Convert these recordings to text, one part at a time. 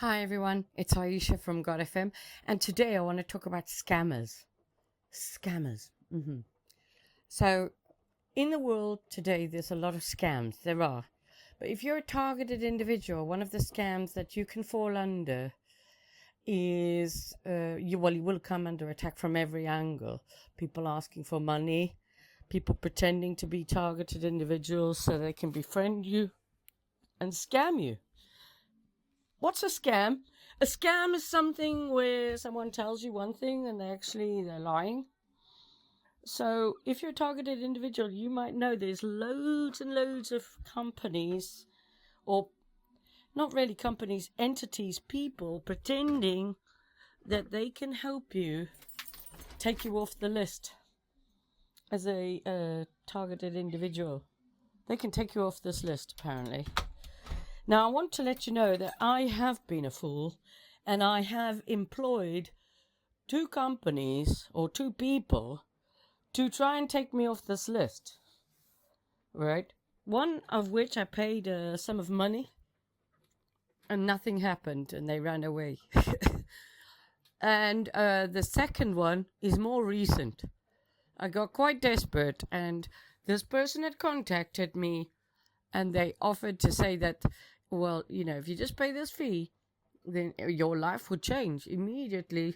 Hi everyone, it's Ayesha from God FM, and today I want to talk about scammers. Scammers. So, in the world today, there's a lot of scams. There are. But if you're a targeted individual, one of the scams that you can fall under is you will come under attack from every angle. People asking for money, people pretending to be targeted individuals so they can befriend you and scam you. What's a scam? A scam is something where someone tells you one thing and they're lying. So if you're a targeted individual, you might know there's loads and loads of companies, or not really companies, entities, people pretending that they can help you take you off the list as a targeted individual. They can take you off this list, apparently. Now, I want to let you know that I have been a fool and I have employed two companies or two people to try and take me off this list, right? One of which I paid a sum of money and nothing happened and they ran away. And the second one is more recent. I got quite desperate and this person had contacted me and they offered to say that, well, if you just pay this fee, then your life would change immediately.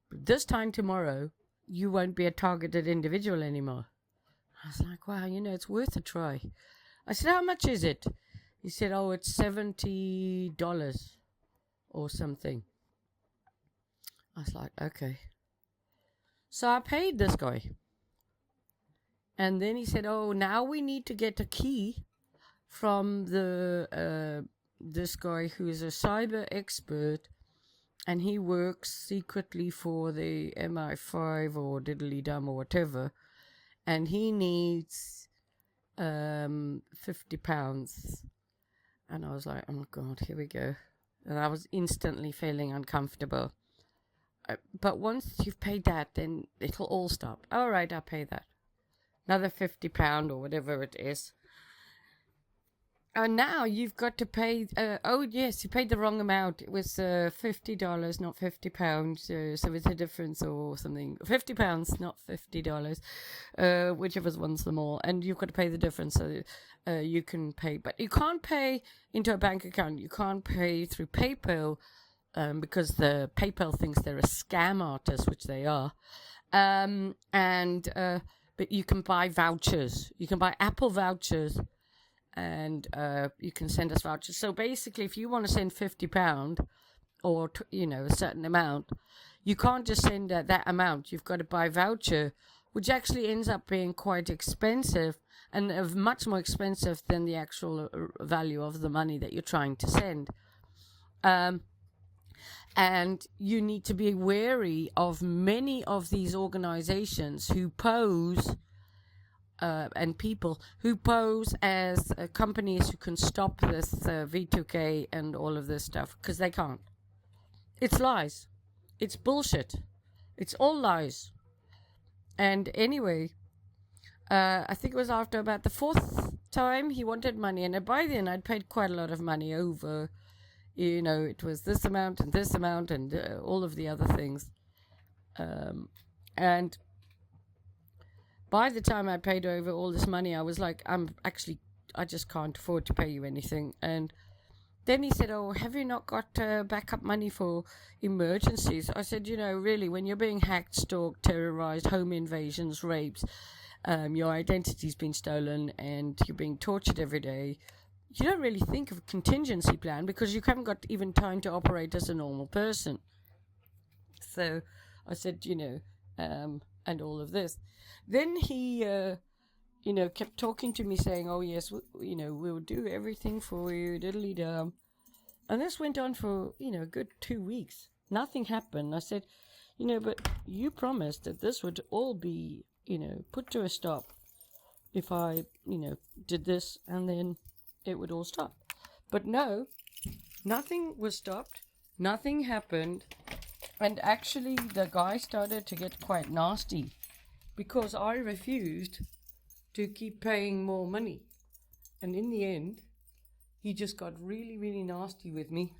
This time tomorrow, you won't be a targeted individual anymore. I was like, wow, it's worth a try. I said, how much is it? He said, oh, it's $70 or something. I was like, okay. So I paid this guy. And then he said, oh, now we need to get a key from this guy who is a cyber expert, and he works secretly for the MI5 or Diddly Dum or whatever, and he needs £50. And I was like, oh God, here we go. And I was instantly feeling uncomfortable. But once you've paid that, then it'll all stop. All right, I'll pay that. Another £50 or whatever it is. And now you've got to pay. Oh yes, you paid the wrong amount. It was $50, not £50. So it's a difference or something. £50, not $50. Whichever one's the more, and you've got to pay the difference. So you can pay, but you can't pay into a bank account. You can't pay through PayPal because the PayPal thinks they're a scam artist, which they are. But you can buy vouchers. You can buy Apple vouchers. And you can send us vouchers. So basically, if you want to send £50 or a certain amount, you can't just send that amount. You've got to buy a voucher, which actually ends up being quite expensive and much more expensive than the actual value of the money that you're trying to send. And you need to be wary of many of these organizations who pose and people who pose as companies who can stop this V2K and all of this stuff, because they can't. It's lies. It's bullshit. It's all lies. And anyway, I think it was after about the fourth time he wanted money, and by then I'd paid quite a lot of money over. It was this amount and all of the other things. And by the time I paid over all this money, I was like, I just can't afford to pay you anything. And then he said, oh, have you not got backup money for emergencies? I said, really, when you're being hacked, stalked, terrorized, home invasions, rapes, your identity's been stolen and you're being tortured every day, you don't really think of a contingency plan because you haven't got even time to operate as a normal person. So I said, and all of this. Then he, kept talking to me saying, oh, yes, we'll do everything for you, diddly dum. And this went on for, a good 2 weeks. Nothing happened. I said, but you promised that this would all be, put to a stop if I, did this, and then it would all stop. But no, nothing was stopped. Nothing happened. And actually, the guy started to get quite nasty because I refused to keep paying more money. And in the end, he just got really, really nasty with me.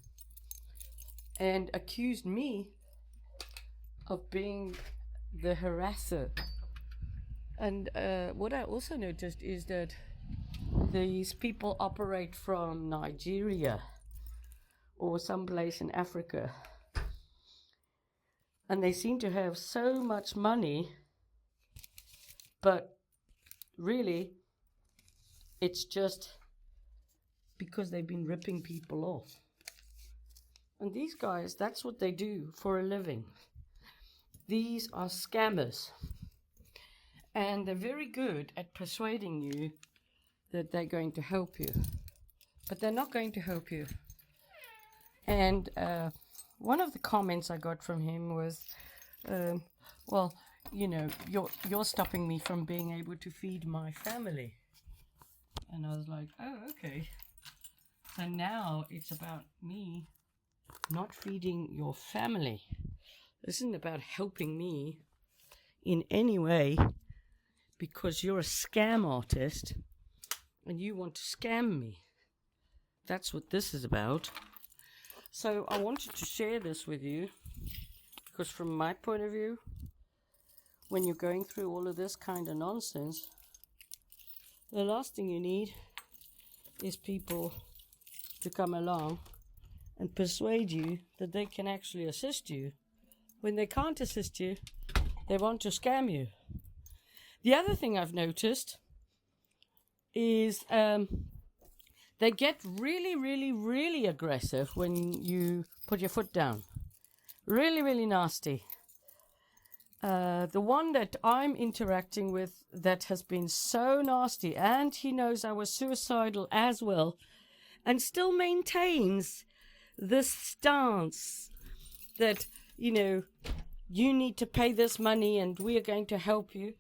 and accused me of being the harasser. And what I also noticed is that these people operate from Nigeria or someplace in Africa. And they seem to have so much money, but really, it's just because they've been ripping people off. And these guys, that's what they do for a living. These are scammers. And they're very good at persuading you that they're going to help you. But they're not going to help you. And one of the comments I got from him was, well, you know, you're stopping me from being able to feed my family. And I was like, oh, okay. So now it's about me not feeding your family. This isn't about helping me in any way because you're a scam artist and you want to scam me. That's what this is about. So I wanted to share this with you because from my point of view, when you're going through all of this kind of nonsense, the last thing you need is people to come along and persuade you that they can actually assist you. When they can't assist you, they want to scam you. The other thing I've noticed is they get really, really, really aggressive when you put your foot down. Really, really nasty. The one that I'm interacting with that has been so nasty, and he knows I was suicidal as well, and still maintains this stance that, you know, you need to pay this money and we are going to help you.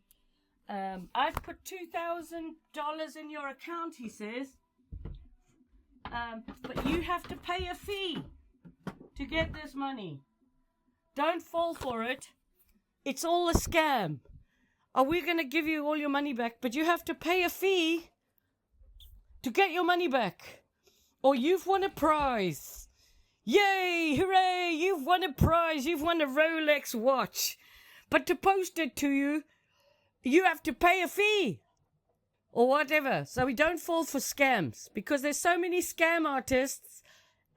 I've put $2,000 in your account, he says. But you have to pay a fee to get this money. Don't fall for it. It's all a scam. Are we going to give you all your money back? But you have to pay a fee to get your money back. Or you've won a prize. Yay, hooray, you've won a prize. You've won a Rolex watch. But to post it to you, you have to pay a fee. Or whatever. So we don't fall for scams. Because there's so many scam artists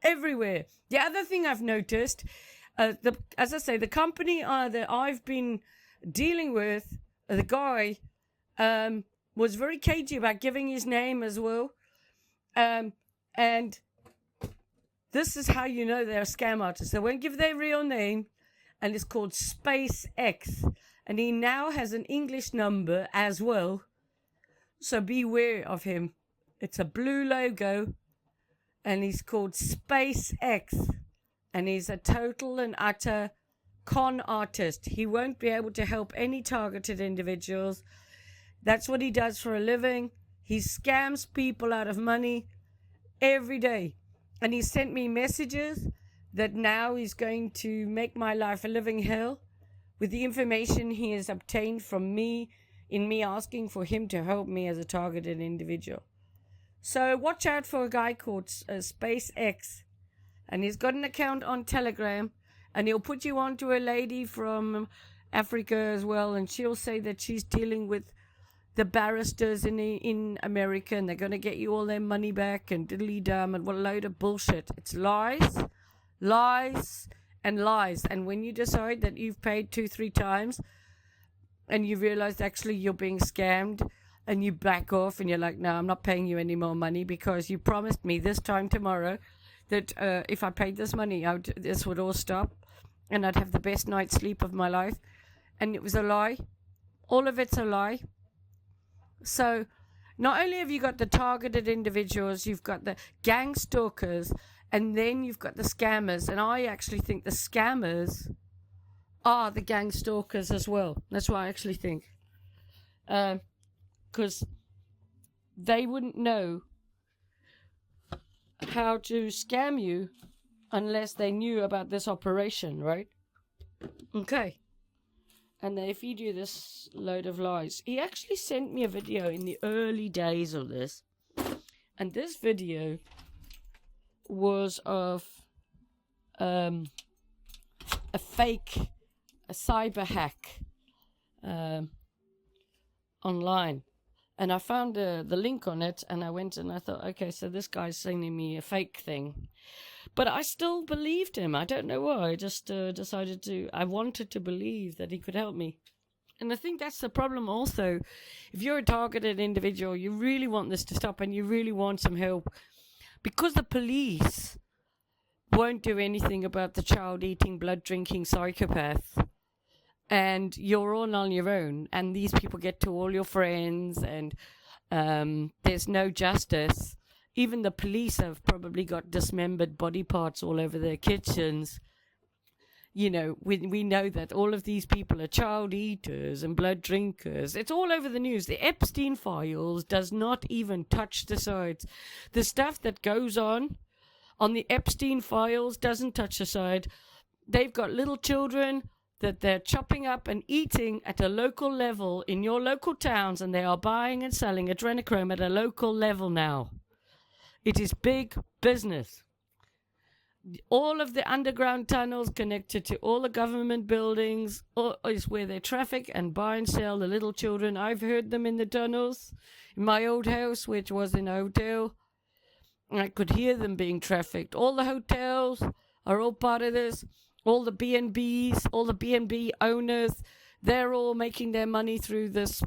everywhere. The other thing I've noticed, as I say, the company that I've been dealing with, the guy was very cagey about giving his name as well. And this is how you know they're a scam artist. They won't give their real name, and it's called SpaceX. And he now has an English number as well. So beware of him. It's a blue logo, and he's called SpaceX. And he's a total and utter con artist. He won't be able to help any targeted individuals. That's what he does for a living. He scams people out of money every day. And he sent me messages that now he's going to make my life a living hell with the information he has obtained from me in me asking for him to help me as a targeted individual. So watch out for a guy called SpaceX. And he's got an account on Telegram. And he'll put you on to a lady from Africa as well. And she'll say that she's dealing with the barristers in America. And they're going to get you all their money back. And diddly-dum. And what a load of bullshit. It's lies, lies, and lies. And when you decide that you've paid 2-3 times. And you realize actually you're being scammed. And you back off. And you're like, no, I'm not paying you any more money. Because you promised me this time tomorrow that if I paid this money, this would all stop and I'd have the best night's sleep of my life. And it was a lie. All of it's a lie. So not only have you got the targeted individuals, you've got the gang stalkers, and then you've got the scammers. And I actually think the scammers are the gang stalkers as well. That's what I actually think. Because they wouldn't know how to scam you unless they knew about this operation, right? Okay. And they feed you this load of lies. He actually sent me a video in the early days of this. And this video was of a cyber hack online. And I found the link on it, and I went and I thought, okay, so this guy's sending me a fake thing. But I still believed him. I don't know why. I just I wanted to believe that he could help me. And I think that's the problem also. If you're a targeted individual, you really want this to stop and you really want some help. Because the police won't do anything about the child-eating, blood-drinking psychopath. And you're all on your own, and these people get to all your friends, and there's no justice. Even the police have probably got dismembered body parts all over their kitchens. You know, we know that all of these people are child eaters and blood drinkers. It's all over the news. The Epstein files does not even touch the sides. The stuff that goes on the Epstein files doesn't touch the side. They've got little children that they're chopping up and eating at a local level in your local towns, and they are buying and selling adrenochrome at a local level now. It is big business. All of the underground tunnels connected to all the government buildings is where they traffic and buy and sell the little children. I've heard them in the tunnels. In my old house, which was in a hotel, I could hear them being trafficked. All the hotels are all part of this. All the B&Bs, all the B&B owners, they're all making their money through this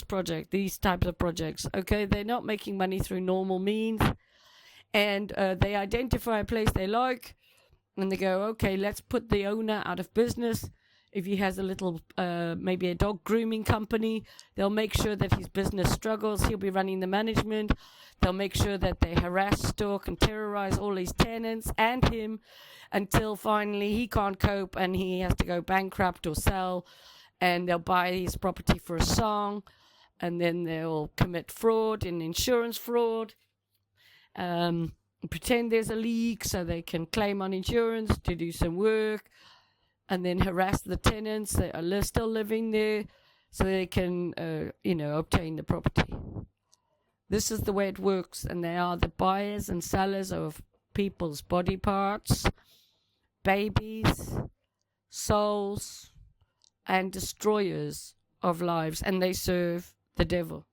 project, these types of projects. Okay, they're not making money through normal means. And they identify a place they like, and they go, okay, let's put the owner out of business. If he has a little, maybe a dog grooming company, they'll make sure that his business struggles. He'll be running the management. They'll make sure that they harass, stalk, and terrorize all his tenants and him until finally he can't cope and he has to go bankrupt or sell. And they'll buy his property for a song, and then they'll commit fraud and insurance fraud. Pretend there's a leak so they can claim on insurance to do some work, and then harass the tenants that are still living there so they can, obtain the property. This is the way it works, and they are the buyers and sellers of people's body parts, babies, souls, and destroyers of lives, and they serve the devil.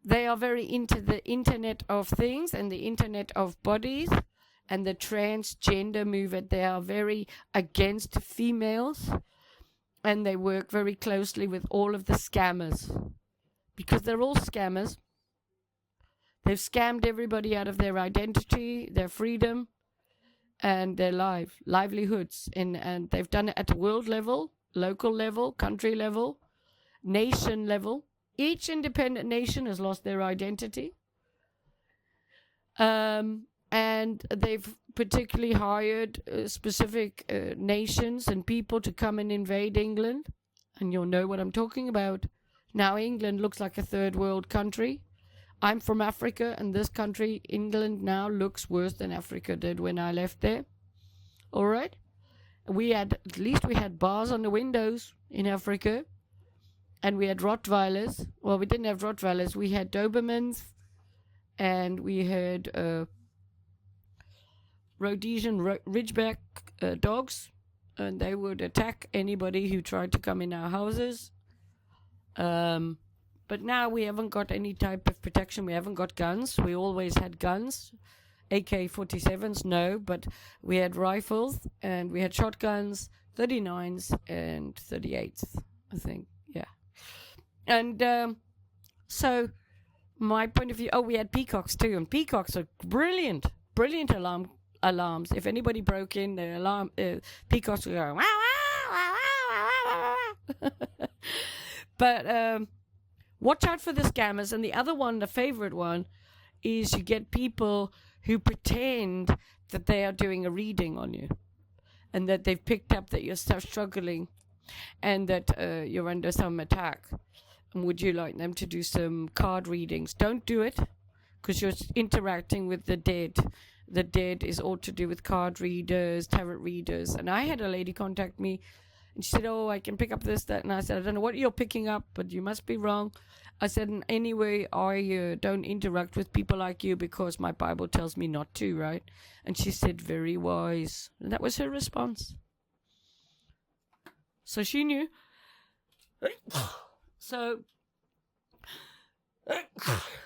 They are very into the Internet of Things and the Internet of Bodies and the transgender movement. They are very against females, and they work very closely with all of the scammers because they're all scammers. They've scammed everybody out of their identity, their freedom, and their livelihoods. And they've done it at a world level, local level, country level, nation level. Each independent nation has lost their identity. And they've particularly hired specific nations and people to come and invade England. And you'll know what I'm talking about. Now England looks like a third world country. I'm from Africa, and this country, England, now looks worse than Africa did when I left there. All right? At least we had bars on the windows in Africa. And we had Rottweilers. Well, we didn't have Rottweilers. We had Dobermans. And we had Rhodesian Ridgeback dogs. And they would attack anybody who tried to come in our houses. But now we haven't got any type of protection. We haven't got guns. We always had guns. AK-47s, no. But we had rifles. And we had shotguns, 39s and 38s, I think. Yeah. And so my point of view, we had peacocks too, and peacocks are brilliant alarms. If anybody broke in, the alarm, peacocks would go, wow, wow, wow, wow, wow, wow. But watch out for the scammers. And the other one, the favorite one, is you get people who pretend that they are doing a reading on you, and that they've picked up that you're struggling, and that you're under some attack. And would you like them to do some card readings? Don't do it, because you're interacting with the dead. The dead is all to do with card readers, tarot readers. And I had a lady contact me, and she said, I can pick up this, that. And I said, I don't know what you're picking up, but you must be wrong. I said, anyway, I don't interact with people like you because my Bible tells me not to, right? And she said, very wise. And that was her response. So she knew. So,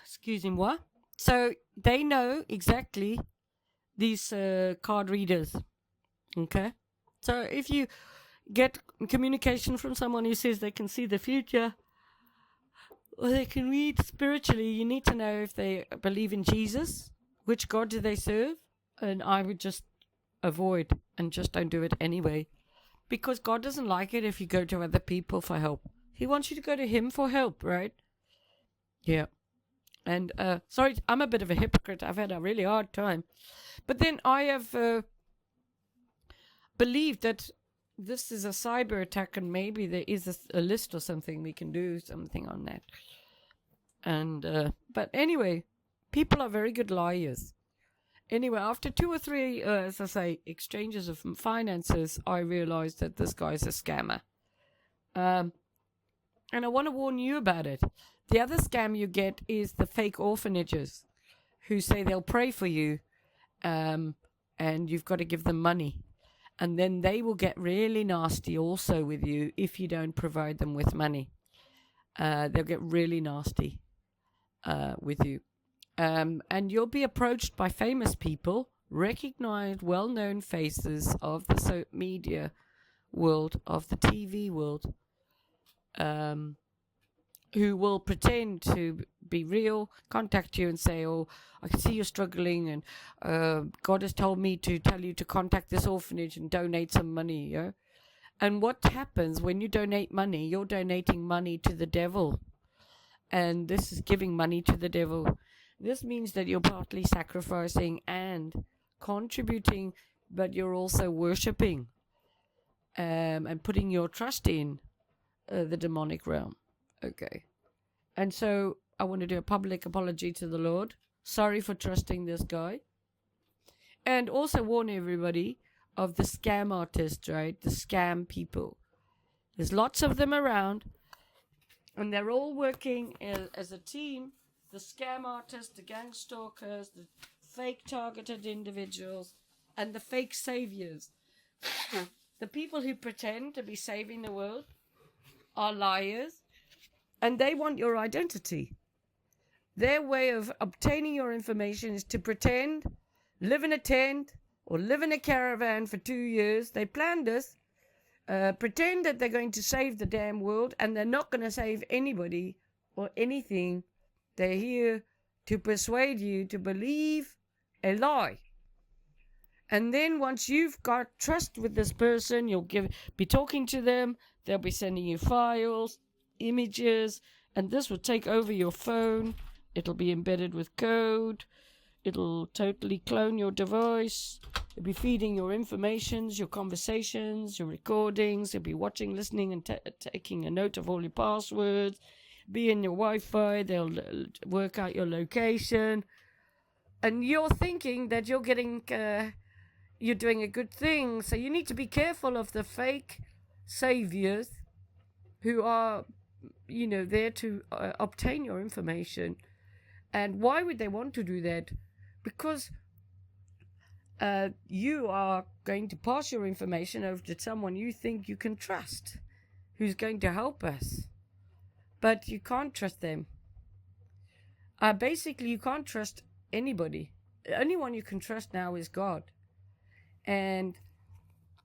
excuse me, what? So they know exactly these card readers. Okay? So if you get communication from someone who says they can see the future, or they can read spiritually, you need to know if they believe in Jesus, which God do they serve, and I would just avoid and just don't do it anyway, because God doesn't like it if you go to other people for help. He wants you to go to Him for help, right? Yeah. And sorry, I'm a bit of a hypocrite. I've had a really hard time, but then I have believed that this is a cyber attack, and maybe there is a list or something we can do something on that. And but anyway, people are very good liars. Anyway, after 2 or 3, as I say, exchanges of finances, I realized that this guy's a scammer. And I want to warn you about it. The other scam you get is the fake orphanages who say they'll pray for you, and you've got to give them money. And then they will get really nasty also with you if you don't provide them with money. They'll get really nasty with you. And you'll be approached by famous people, recognized, well-known faces of the media world, of the TV world, who will pretend to be real, contact you and say, oh, I can see you're struggling, and God has told me to tell you to contact this orphanage and donate some money. Yeah? And what happens when you donate money? You're donating money to the devil. And this is giving money to the devil. This means that you're partly sacrificing and contributing, but you're also worshipping and putting your trust in the demonic realm. Okay. And so I want to do a public apology to the Lord. Sorry for trusting this guy. And also warn everybody of the scam artists, right? The scam people. There's lots of them around, and they're all working as a team. The scam artists, the gang stalkers, the fake targeted individuals, and the fake saviors. The people who pretend to be saving the world are liars, and they want your identity. Their way of obtaining your information is to pretend, live in a tent, or live in a caravan for 2 years. They planned this. Pretend that they're going to save the damn world, and they're not going to save anybody or anything. They're here to persuade you to believe a lie. And then once you've got trust with this person, you'll be talking to them. They'll be sending you files, images, and this will take over your phone. It'll be embedded with code. It'll totally clone your device. It'll be feeding your informations, your conversations, your recordings. It'll be watching, listening, and taking a note of all your passwords. Be in your Wi-Fi. They'll work out your location. And you're thinking that you're doing a good thing. So you need to be careful of the fake saviors who are, there to obtain your information. And why would they want to do that? Because you are going to pass your information over to someone you think you can trust, who's going to help us. But you can't trust them. Basically, you can't trust anybody. The only one you can trust now is God. And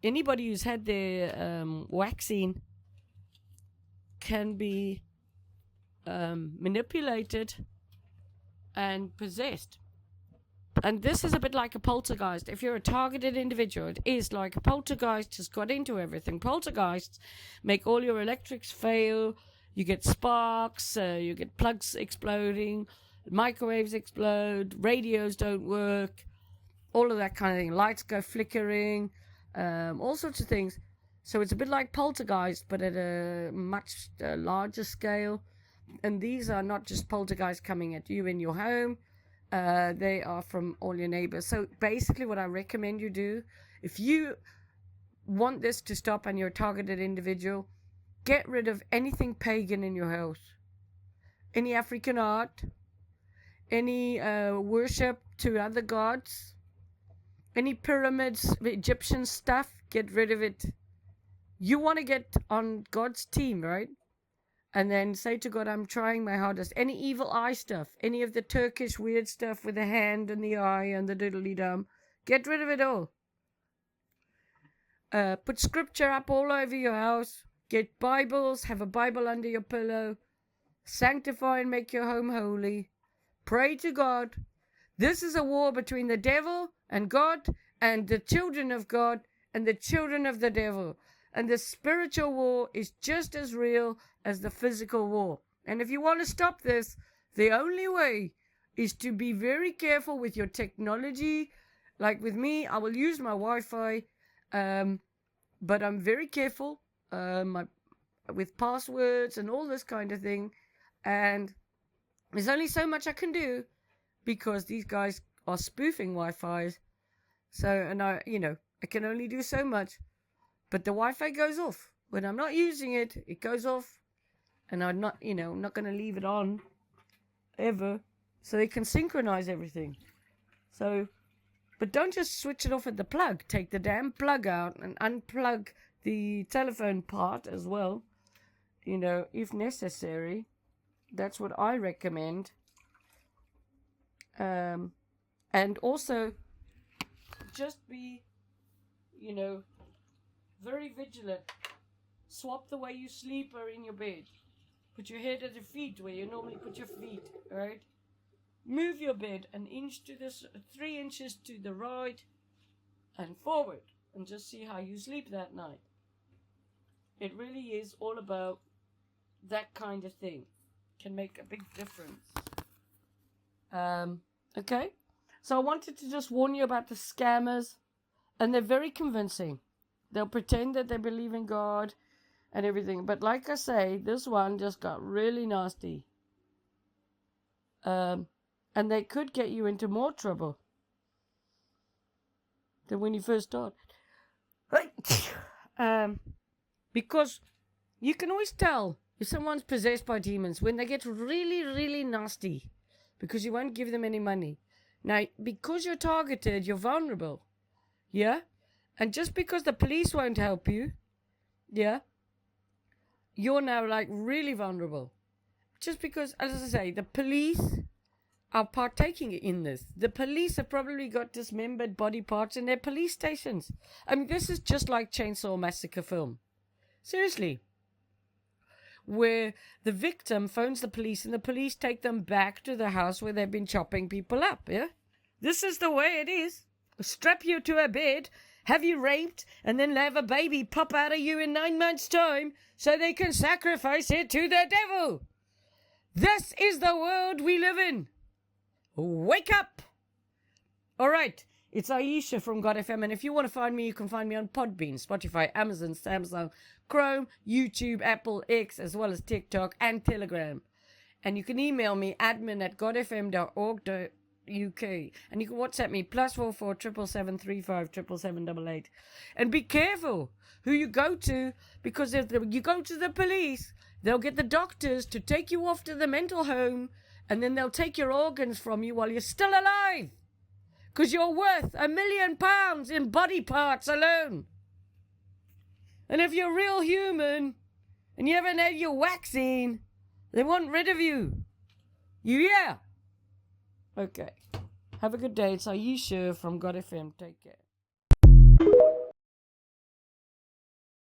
anybody who's had their vaccine can be manipulated and possessed. And this is a bit like a poltergeist. If you're a targeted individual, it is like a poltergeist has got into everything. Poltergeists make all your electrics fail. You get sparks, you get plugs exploding, microwaves explode, radios don't work, all of that kind of thing. Lights go flickering, all sorts of things. So it's a bit like poltergeist, but at a much larger scale. And these are not just poltergeists coming at you in your home. They are from all your neighbors. So basically what I recommend you do, if you want this to stop and you're a targeted individual, get rid of anything pagan in your house. any African art, any worship to other gods, any pyramids, Egyptian stuff, get rid of it. You want to get on God's team, right? And then say to God, I'm trying my hardest. Any evil eye stuff, any of the Turkish weird stuff with the hand and the eye and the diddly-dum, get rid of it all. Put scripture up all over your house. Get Bibles, have a Bible under your pillow. Sanctify and make your home holy. Pray to God. This is a war between the devil and God, and the children of God and the children of the devil. And the spiritual war is just as real as the physical war. And if you want to stop this, the only way is to be very careful with your technology. Like with me, I will use my Wi-Fi, but I'm very careful with passwords and all this kind of thing. And there's only so much I can do because these guys are spoofing Wi-Fis. So, and I can only do so much. But the Wi-Fi goes off. When I'm not using it, it goes off. And I'm not going to leave it on ever. So they can synchronize everything. So, but don't just switch it off at the plug. Take the damn plug out and unplug the telephone part as well. If necessary. That's what I recommend. And also, just be, very vigilant. Swap the way you sleep or in your bed. Put your head at your feet where you normally put your feet, alright? Move your bed an inch to this, 3 inches to the right and forward, and just see how you sleep that night. It really is all about that kind of thing. Can make a big difference. Okay? So I wanted to just warn you about the scammers, and they're very convincing. They'll pretend that they believe in God and everything. But like I say, this one just got really nasty. And they could get you into more trouble than when you first started. Because you can always tell if someone's possessed by demons when they get really, really nasty. Because you won't give them any money. Now, because you're targeted, you're vulnerable. Yeah? And just because the police won't help you, yeah, you're now like really vulnerable. Just because, as I say, the police are partaking in this. The police have probably got dismembered body parts in their police stations. I mean, this is just like Chainsaw Massacre film. Seriously. Where the victim phones the police and the police take them back to the house where they've been chopping people up, yeah? This is the way it is. Strap you to a bed, have you raped, and then have a baby pop out of you in 9 months' time so they can sacrifice it to the devil. This is the world we live in. Wake up! All right, it's Ayesha from God FM, and if you want to find me, you can find me on Podbean, Spotify, Amazon, Samsung, Chrome, YouTube, Apple, X, as well as TikTok and Telegram. And you can email me, admin@godfm.org.uk. And you can WhatsApp me, +44 777 355 And be careful who you go to, because if you go to the police, they'll get the doctors to take you off to the mental home, and then they'll take your organs from you while you're still alive. Because you're worth £1 million in body parts alone. And if you're real human and you haven't had your vaccine, they want rid of you. Yeah. Okay. Have a good day. It's Ayesha from God FM. Take care.